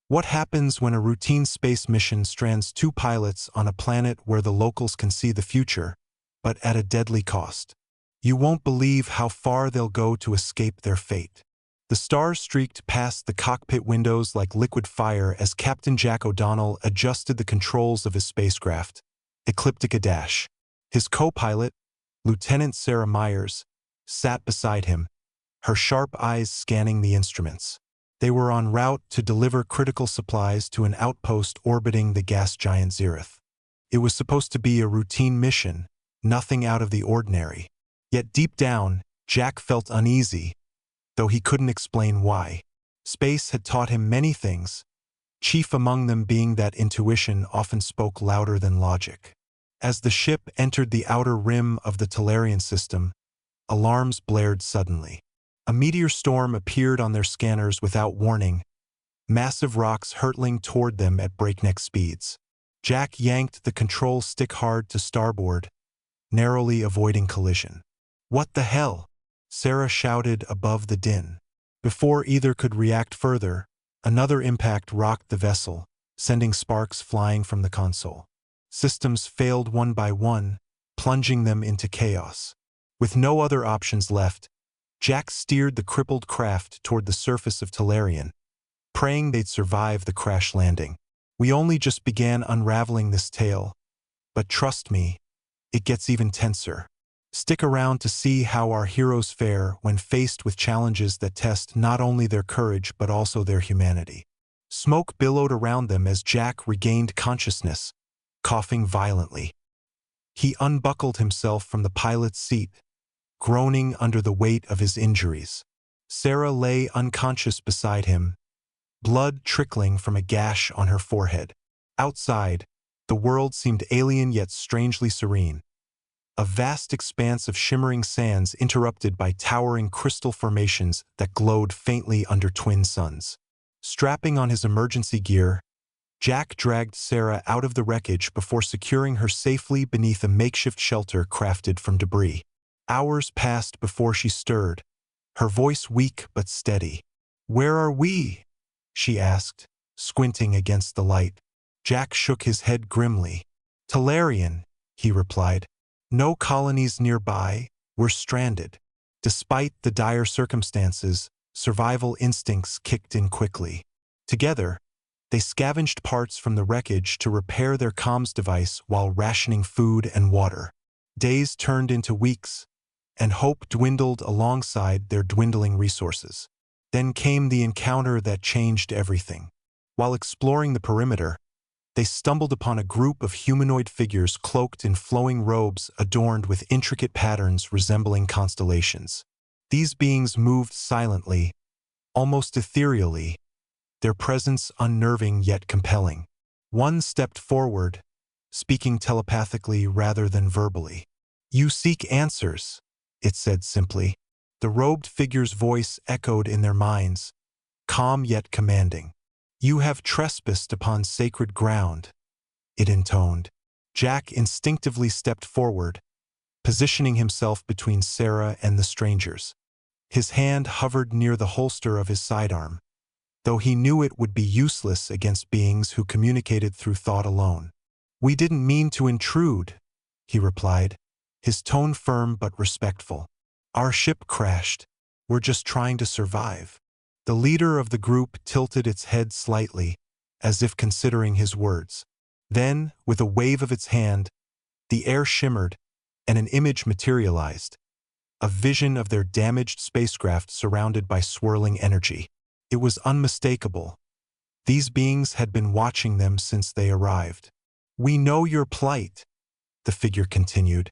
What happens when a routine space mission strands two pilots on a planet where the locals can see the future, but at a deadly cost? You won't believe how far they'll go to escape their fate. The stars streaked past the cockpit windows like liquid fire as Captain Jack O'Donnell adjusted the controls of his spacecraft, Ecliptica Dash. His co-pilot, Lieutenant Sarah Myers, sat beside him, her sharp eyes scanning the instruments. They were en route to deliver critical supplies to an outpost orbiting the gas giant Xerath. It was supposed to be a routine mission, nothing out of the ordinary. Yet deep down, Jack felt uneasy, though he couldn't explain why. Space had taught him many things, chief among them being that intuition often spoke louder than logic. As the ship entered the outer rim of the Tellarian system, alarms blared suddenly. A meteor storm appeared on their scanners without warning, massive rocks hurtling toward them at breakneck speeds. Jack yanked the control stick hard to starboard, narrowly avoiding collision. "What the hell?" Sarah shouted above the din. Before either could react further, another impact rocked the vessel, sending sparks flying from the console. Systems failed one by one, plunging them into chaos. With no other options left, Jack steered the crippled craft toward the surface of Tellarian, praying they'd survive the crash landing. "We only just began unraveling this tale, but trust me, it gets even tenser. Stick around to see how our heroes fare when faced with challenges that test not only their courage but also their humanity." Smoke billowed around them as Jack regained consciousness, coughing violently. He unbuckled himself from the pilot's seat, groaning under the weight of his injuries. Sarah lay unconscious beside him, blood trickling from a gash on her forehead. Outside, the world seemed alien yet strangely serene. A vast expanse of shimmering sands interrupted by towering crystal formations that glowed faintly under twin suns. Strapping on his emergency gear, Jack dragged Sarah out of the wreckage before securing her safely beneath a makeshift shelter crafted from debris. Hours passed before she stirred, her voice weak but steady. "Where are we?" she asked, squinting against the light. Jack shook his head grimly. "Tellarian," he replied. "No colonies nearby, we're stranded." Despite the dire circumstances, survival instincts kicked in quickly. Together, they scavenged parts from the wreckage to repair their comms device while rationing food and water. Days turned into weeks, and hope dwindled alongside their dwindling resources. Then came the encounter that changed everything. While exploring the perimeter, they stumbled upon a group of humanoid figures cloaked in flowing robes adorned with intricate patterns resembling constellations. These beings moved silently, almost ethereally, their presence unnerving yet compelling. One stepped forward, speaking telepathically rather than verbally. "You seek answers," it said simply. The robed figure's voice echoed in their minds, calm yet commanding. "You have trespassed upon sacred ground," it intoned. Jack instinctively stepped forward, positioning himself between Sarah and the strangers. His hand hovered near the holster of his sidearm, though he knew it would be useless against beings who communicated through thought alone. "We didn't mean to intrude," he replied, his tone firm but respectful. "Our ship crashed. We're just trying to survive." The leader of the group tilted its head slightly, as if considering his words. Then, with a wave of its hand, the air shimmered, and an image materialized. A vision of their damaged spacecraft surrounded by swirling energy. It was unmistakable. These beings had been watching them since they arrived. "We know your plight," the figure continued,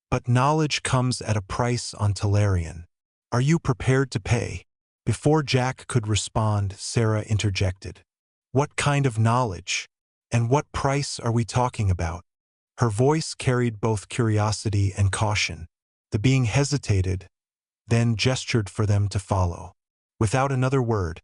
"but knowledge comes at a price on Tellarian. Are you prepared to pay?" Before Jack could respond, Sarah interjected. "What kind of knowledge? And what price are we talking about?" Her voice carried both curiosity and caution. The being hesitated, then gestured for them to follow. Without another word,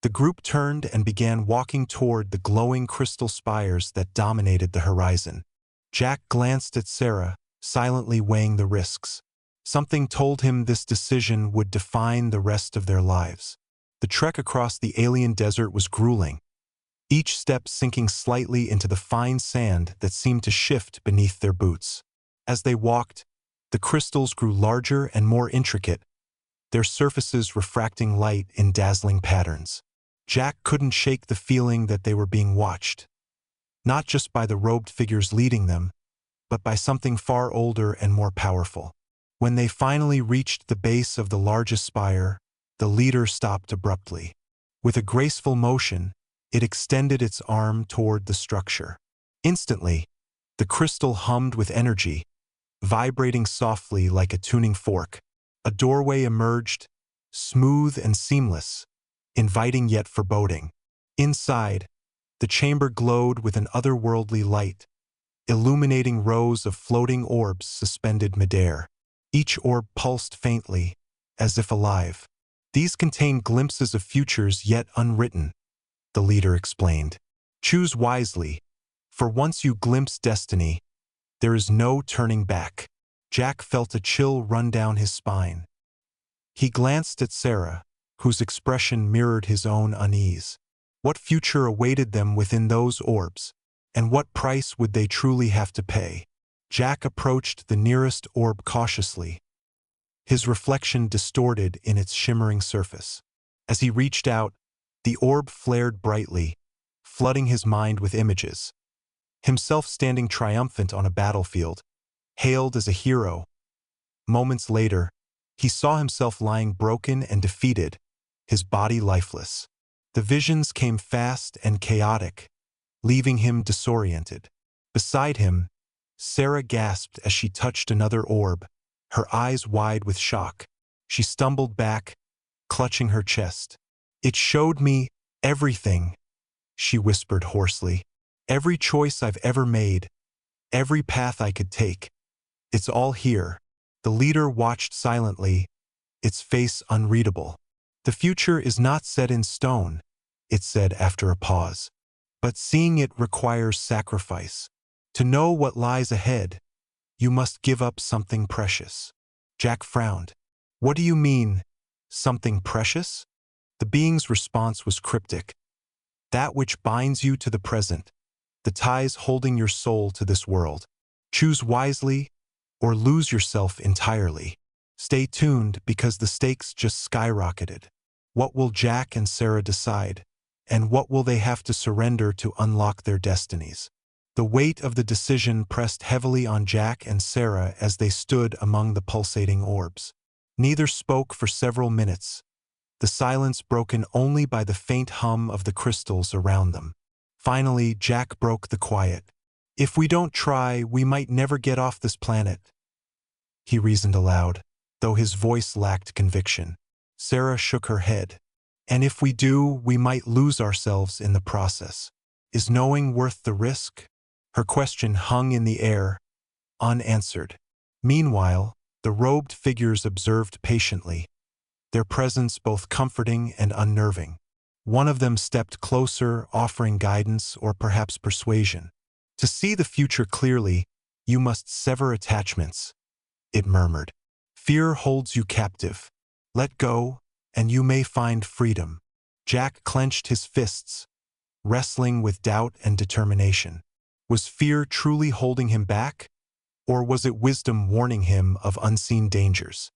the group turned and began walking toward the glowing crystal spires that dominated the horizon. Jack glanced at Sarah, silently weighing the risks. Something told him this decision would define the rest of their lives. The trek across the alien desert was grueling, each step sinking slightly into the fine sand that seemed to shift beneath their boots. As they walked, the crystals grew larger and more intricate, their surfaces refracting light in dazzling patterns. Jack couldn't shake the feeling that they were being watched, not just by the robed figures leading them, but by something far older and more powerful. When they finally reached the base of the largest spire, the leader stopped abruptly. With a graceful motion, it extended its arm toward the structure. Instantly, the crystal hummed with energy, vibrating softly like a tuning fork. A doorway emerged, smooth and seamless, inviting yet foreboding. Inside, the chamber glowed with an otherworldly light, illuminating rows of floating orbs suspended midair. Each orb pulsed faintly, as if alive. These contained glimpses of futures yet unwritten, the leader explained. Choose wisely, for once you glimpse destiny, there is no turning back. Jack felt a chill run down his spine. He glanced at Sarah, whose expression mirrored his own unease. What future awaited them within those orbs, and what price would they truly have to pay? Jack approached the nearest orb cautiously, his reflection distorted in its shimmering surface. As he reached out, the orb flared brightly, flooding his mind with images. Himself standing triumphant on a battlefield, hailed as a hero. Moments later, he saw himself lying broken and defeated, his body lifeless. The visions came fast and chaotic, leaving him disoriented. Beside him, Sarah gasped as she touched another orb, her eyes wide with shock. She stumbled back, clutching her chest. It showed me everything, she whispered hoarsely. Every choice I've ever made, every path I could take. It's all here. The leader watched silently, its face unreadable. The future is not set in stone, it said after a pause. But seeing it requires sacrifice. To know what lies ahead, you must give up something precious. Jack frowned. What do you mean, something precious? The being's response was cryptic. That which binds you to the present, the ties holding your soul to this world. Choose wisely, or lose yourself entirely. Stay tuned because the stakes just skyrocketed. What will Jack and Sarah decide, and what will they have to surrender to unlock their destinies? The weight of the decision pressed heavily on Jack and Sarah as they stood among the pulsating orbs. Neither spoke for several minutes, the silence broken only by the faint hum of the crystals around them. Finally, Jack broke the quiet. If we don't try, we might never get off this planet, he reasoned aloud, though his voice lacked conviction. Sarah shook her head. And if we do, we might lose ourselves in the process. Is knowing worth the risk? Her question hung in the air, unanswered. Meanwhile, the robed figures observed patiently, their presence both comforting and unnerving. One of them stepped closer, offering guidance or perhaps persuasion. To see the future clearly, you must sever attachments, it murmured. Fear holds you captive. Let go, and you may find freedom. Jack clenched his fists, wrestling with doubt and determination. Was fear truly holding him back, or was it wisdom warning him of unseen dangers?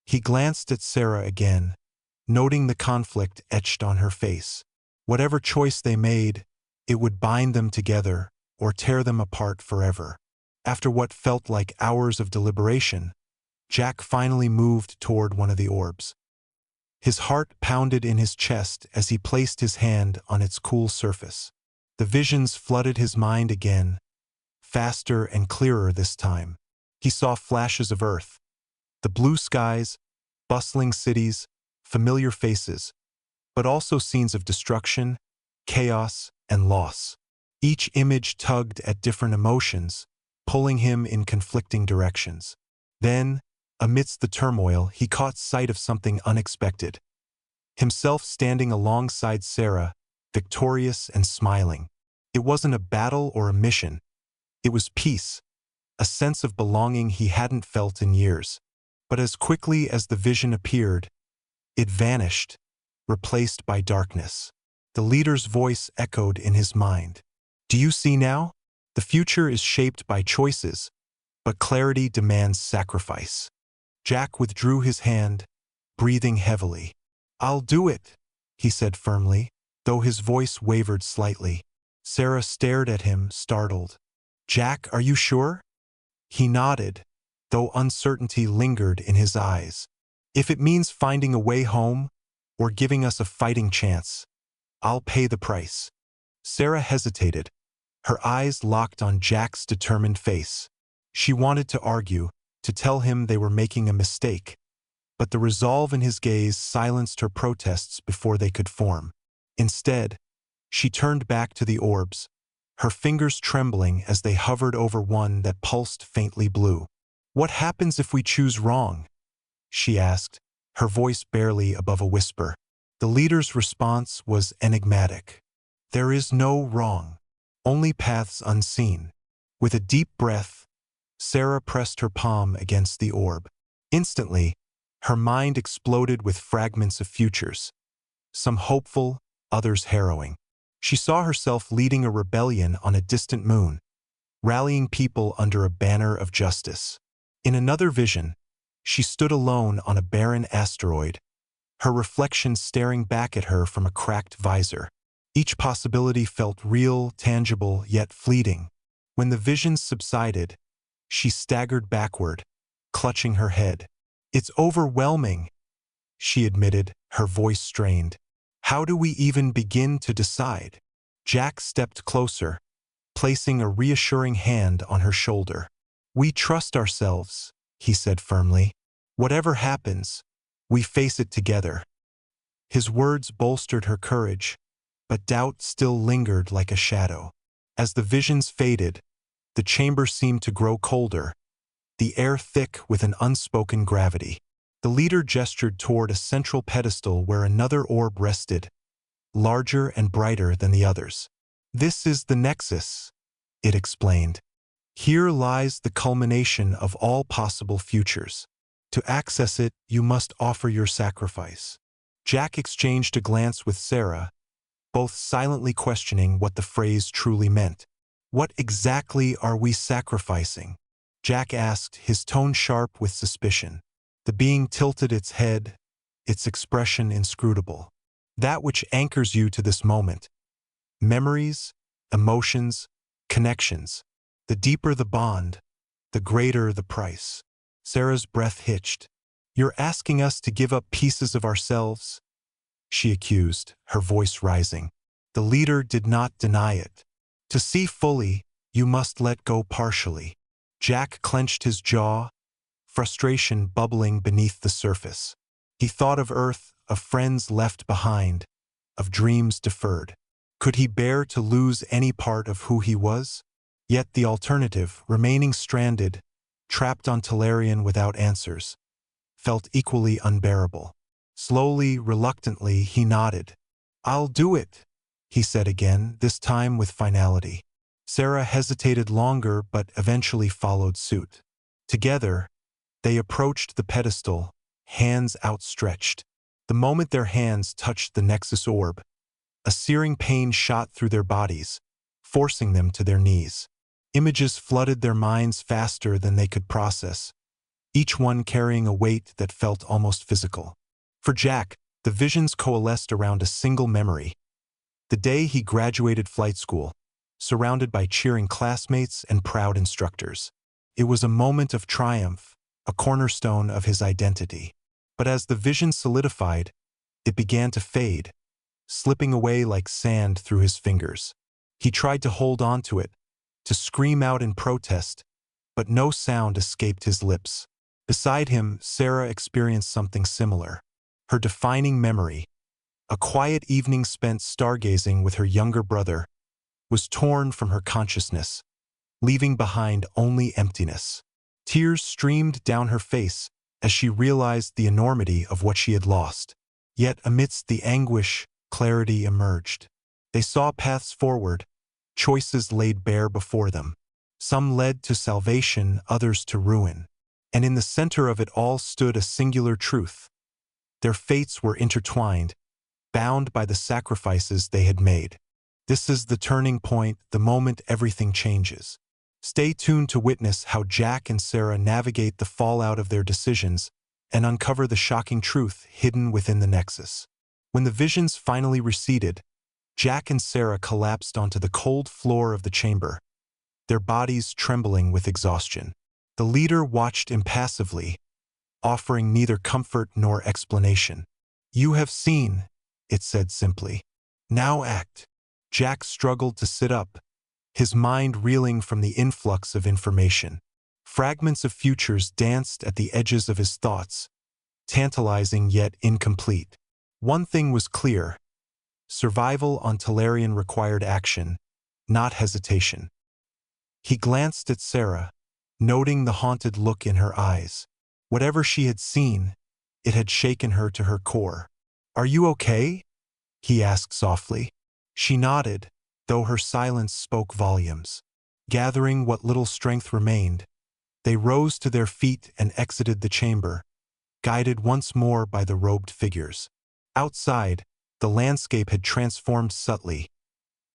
He glanced at Sarah again, noting the conflict etched on her face. Whatever choice they made, it would bind them together or tear them apart forever. After what felt like hours of deliberation, Jack finally moved toward one of the orbs. His heart pounded in his chest as he placed his hand on its cool surface. The visions flooded his mind again, faster and clearer this time. He saw flashes of Earth, the blue skies, bustling cities, familiar faces, but also scenes of destruction, chaos, and loss. Each image tugged at different emotions, pulling him in conflicting directions. Then, amidst the turmoil, he caught sight of something unexpected. Himself standing alongside Sarah, victorious and smiling. It wasn't a battle or a mission. It was peace, a sense of belonging he hadn't felt in years. But as quickly as the vision appeared, it vanished, replaced by darkness. The leader's voice echoed in his mind. Do you see now? The future is shaped by choices, but clarity demands sacrifice. Jack withdrew his hand, breathing heavily. I'll do it, he said firmly, though his voice wavered slightly. Sarah stared at him, startled. Jack, are you sure? He nodded, though uncertainty lingered in his eyes. If it means finding a way home, or giving us a fighting chance, I'll pay the price. Sarah hesitated, her eyes locked on Jack's determined face. She wanted to argue, to tell him they were making a mistake, but the resolve in his gaze silenced her protests before they could form. Instead, she turned back to the orbs, her fingers trembling as they hovered over one that pulsed faintly blue. What happens if we choose wrong? She asked, her voice barely above a whisper. The leader's response was enigmatic. There is no wrong, only paths unseen. With a deep breath, Sarah pressed her palm against the orb. Instantly, her mind exploded with fragments of futures, some hopeful, others harrowing. She saw herself leading a rebellion on a distant moon, rallying people under a banner of justice. In another vision, she stood alone on a barren asteroid, her reflection staring back at her from a cracked visor. Each possibility felt real, tangible, yet fleeting. When the visions subsided, she staggered backward, clutching her head. It's overwhelming, she admitted, her voice strained. How do we even begin to decide? Jack stepped closer, placing a reassuring hand on her shoulder. We trust ourselves, he said firmly. Whatever happens, we face it together. His words bolstered her courage, but doubt still lingered like a shadow. As the visions faded, the chamber seemed to grow colder, the air thick with an unspoken gravity. The leader gestured toward a central pedestal where another orb rested, larger and brighter than the others. This is the Nexus, it explained. Here lies the culmination of all possible futures. To access it, you must offer your sacrifice. Jack exchanged a glance with Sarah, both silently questioning what the phrase truly meant. What exactly are we sacrificing? Jack asked, his tone sharp with suspicion. The being tilted its head, its expression inscrutable. That which anchors you to this moment. Memories, emotions, connections. The deeper the bond, the greater the price. Sarah's breath hitched. You're asking us to give up pieces of ourselves? She accused, her voice rising. The leader did not deny it. To see fully, you must let go partially. Jack clenched his jaw, frustration bubbling beneath the surface. He thought of Earth, of friends left behind, of dreams deferred. Could he bear to lose any part of who he was? Yet the alternative, remaining stranded, trapped on Tellurian without answers, felt equally unbearable. Slowly, reluctantly, he nodded. I'll do it, he said again, this time with finality. Sarah hesitated longer but eventually followed suit. Together, they approached the pedestal, hands outstretched. The moment their hands touched the Nexus orb, a searing pain shot through their bodies, forcing them to their knees. Images flooded their minds faster than they could process, each one carrying a weight that felt almost physical. For Jack, the visions coalesced around a single memory. The day he graduated flight school, surrounded by cheering classmates and proud instructors. It was a moment of triumph, a cornerstone of his identity. But as the vision solidified, it began to fade, slipping away like sand through his fingers. He tried to hold on to it, to scream out in protest, but no sound escaped his lips. Beside him, Sarah experienced something similar. Her defining memory, a quiet evening spent stargazing with her younger brother, was torn from her consciousness, leaving behind only emptiness. Tears streamed down her face as she realized the enormity of what she had lost. Yet amidst the anguish, clarity emerged. They saw paths forward, choices laid bare before them. Some led to salvation, others to ruin. And in the center of it all stood a singular truth. Their fates were intertwined, bound by the sacrifices they had made. This is the turning point, the moment everything changes. Stay tuned to witness how Jack and Sarah navigate the fallout of their decisions and uncover the shocking truth hidden within the Nexus. When the visions finally receded, Jack and Sarah collapsed onto the cold floor of the chamber, their bodies trembling with exhaustion. The leader watched impassively, offering neither comfort nor explanation. "You have seen," it said simply. "Now act." Jack struggled to sit up, his mind reeling from the influx of information. Fragments of futures danced at the edges of his thoughts, tantalizing yet incomplete. One thing was clear: survival on Talarian required action, not hesitation. He glanced at Sarah, noting the haunted look in her eyes. Whatever she had seen, it had shaken her to her core. "Are you okay?" he asked softly. She nodded, though her silence spoke volumes. Gathering what little strength remained, they rose to their feet and exited the chamber, guided once more by the robed figures. Outside, the landscape had transformed subtly.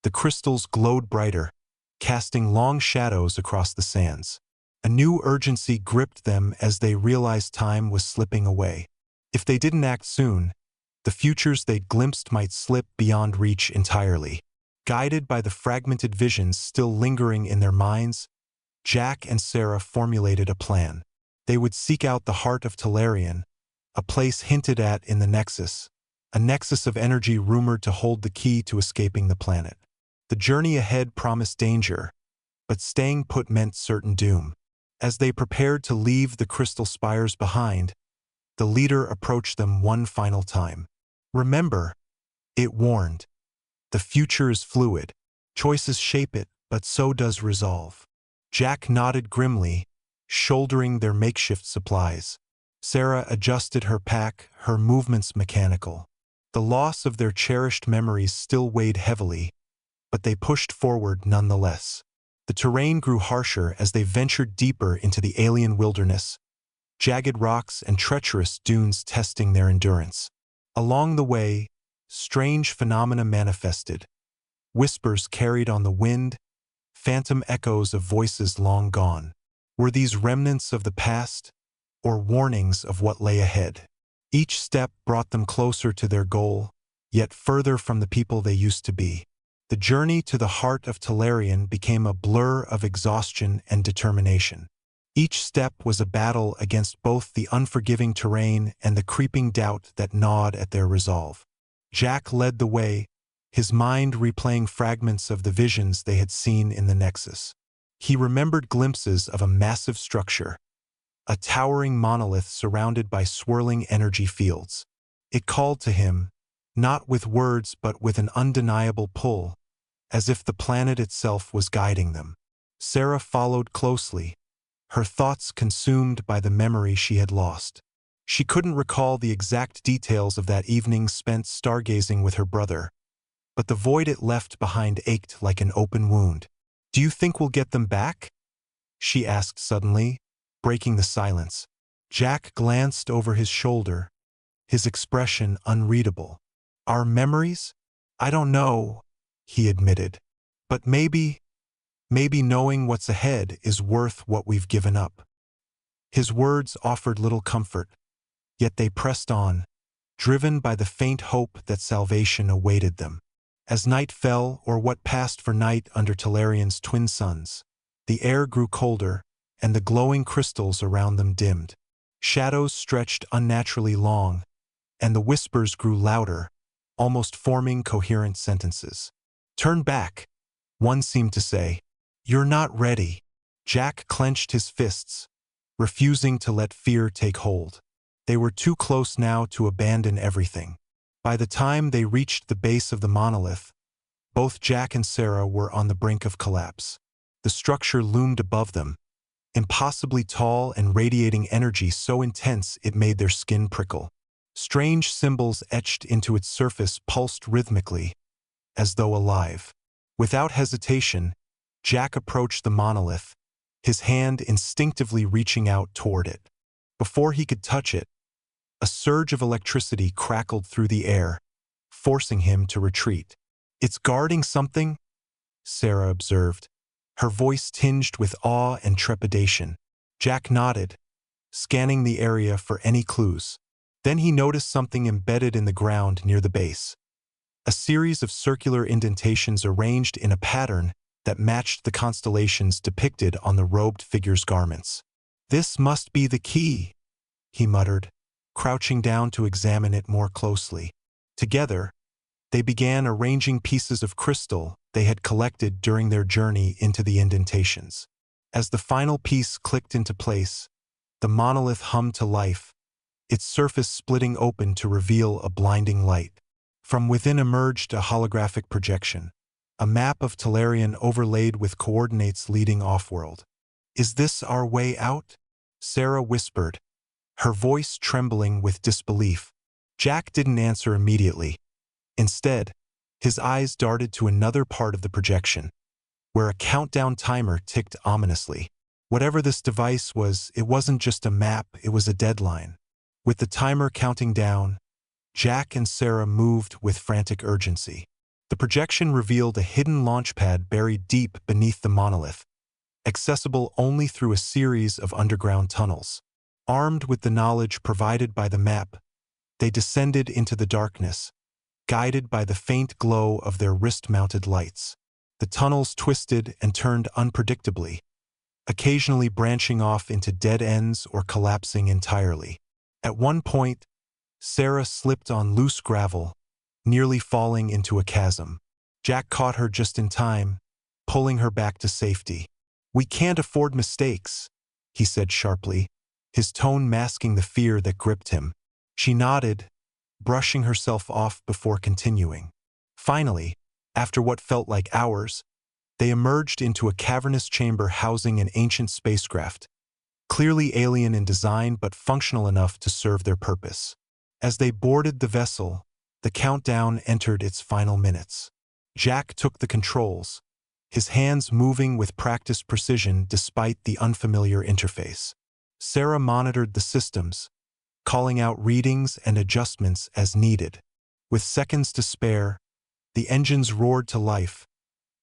The crystals glowed brighter, casting long shadows across the sands. A new urgency gripped them as they realized time was slipping away. If they didn't act soon, the futures they'd glimpsed might slip beyond reach entirely. Guided by the fragmented visions still lingering in their minds, Jack and Sarah formulated a plan. They would seek out the heart of Talarian, a place hinted at in the Nexus, a nexus of energy rumored to hold the key to escaping the planet. The journey ahead promised danger, but staying put meant certain doom. As they prepared to leave the crystal spires behind, the leader approached them one final time. "Remember," it warned, "the future is fluid. Choices shape it, but so does resolve." Jack nodded grimly, shouldering their makeshift supplies. Sarah adjusted her pack, her movements mechanical. The loss of their cherished memories still weighed heavily, but they pushed forward nonetheless. The terrain grew harsher as they ventured deeper into the alien wilderness, jagged rocks and treacherous dunes testing their endurance. Along the way, strange phenomena manifested. Whispers carried on the wind, phantom echoes of voices long gone. Were these remnants of the past, or warnings of what lay ahead? Each step brought them closer to their goal, yet further from the people they used to be. The journey to the heart of Talarian became a blur of exhaustion and determination. Each step was a battle against both the unforgiving terrain and the creeping doubt that gnawed at their resolve. Jack led the way, his mind replaying fragments of the visions they had seen in the Nexus. He remembered glimpses of a massive structure, a towering monolith surrounded by swirling energy fields. It called to him, not with words but with an undeniable pull, as if the planet itself was guiding them. Sarah followed closely, her thoughts consumed by the memory she had lost. She couldn't recall the exact details of that evening spent stargazing with her brother, but the void it left behind ached like an open wound. "Do you think we'll get them back?" she asked suddenly, breaking the silence. Jack glanced over his shoulder, his expression unreadable. "Our memories? I don't know," he admitted. "But maybe knowing what's ahead is worth what we've given up." His words offered little comfort, yet they pressed on, driven by the faint hope that salvation awaited them. As night fell, or what passed for night under Talarian's twin suns, the air grew colder, and the glowing crystals around them dimmed. Shadows stretched unnaturally long, and the whispers grew louder, almost forming coherent sentences. "Turn back," one seemed to say. "You're not ready." Jack clenched his fists, refusing to let fear take hold. They were too close now to abandon everything. By the time they reached the base of the monolith, both Jack and Sarah were on the brink of collapse. The structure loomed above them, impossibly tall and radiating energy so intense it made their skin prickle. Strange symbols etched into its surface pulsed rhythmically, as though alive. Without hesitation, Jack approached the monolith, his hand instinctively reaching out toward it. Before he could touch it, a surge of electricity crackled through the air, forcing him to retreat. "It's guarding something?" Sarah observed, her voice tinged with awe and trepidation. Jack nodded, scanning the area for any clues. Then he noticed something embedded in the ground near the base. A series of circular indentations arranged in a pattern that matched the constellations depicted on the robed figure's garments. "This must be the key," he muttered, crouching down to examine it more closely. Together, they began arranging pieces of crystal they had collected during their journey into the indentations. As the final piece clicked into place, the monolith hummed to life, its surface splitting open to reveal a blinding light. From within emerged a holographic projection, a map of Tellurian overlaid with coordinates leading off-world. "Is this our way out?" Sarah whispered, her voice trembling with disbelief. Jack didn't answer immediately. Instead, his eyes darted to another part of the projection, where a countdown timer ticked ominously. Whatever this device was, it wasn't just a map, it was a deadline. With the timer counting down, Jack and Sarah moved with frantic urgency. The projection revealed a hidden launchpad buried deep beneath the monolith, accessible only through a series of underground tunnels. Armed with the knowledge provided by the map, they descended into the darkness, guided by the faint glow of their wrist-mounted lights. The tunnels twisted and turned unpredictably, occasionally branching off into dead ends or collapsing entirely. At one point, Sarah slipped on loose gravel, nearly falling into a chasm. Jack caught her just in time, pulling her back to safety. "We can't afford mistakes," he said sharply, his tone masking the fear that gripped him. She nodded, brushing herself off before continuing. Finally, after what felt like hours, they emerged into a cavernous chamber housing an ancient spacecraft, clearly alien in design but functional enough to serve their purpose. As they boarded the vessel, the countdown entered its final minutes. Jack took the controls, his hands moving with practiced precision despite the unfamiliar interface. Sarah monitored the systems, calling out readings and adjustments as needed. With seconds to spare, the engines roared to life,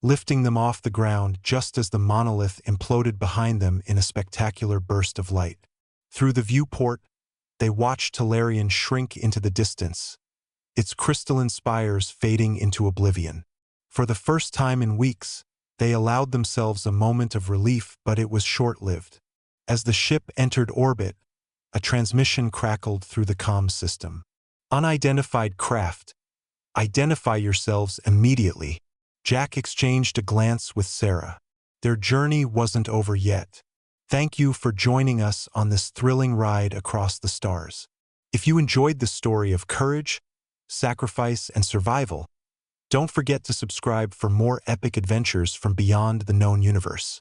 lifting them off the ground just as the monolith imploded behind them in a spectacular burst of light. Through the viewport, they watched Tellurian shrink into the distance, its crystalline spires fading into oblivion. For the first time in weeks, they allowed themselves a moment of relief, but it was short-lived. As the ship entered orbit, a transmission crackled through the comms system. "Unidentified craft. Identify yourselves immediately." Jack exchanged a glance with Sarah. Their journey wasn't over yet. "Thank you for joining us on this thrilling ride across the stars. If you enjoyed the story of courage, sacrifice, and survival, don't forget to subscribe for more epic adventures from beyond the known universe."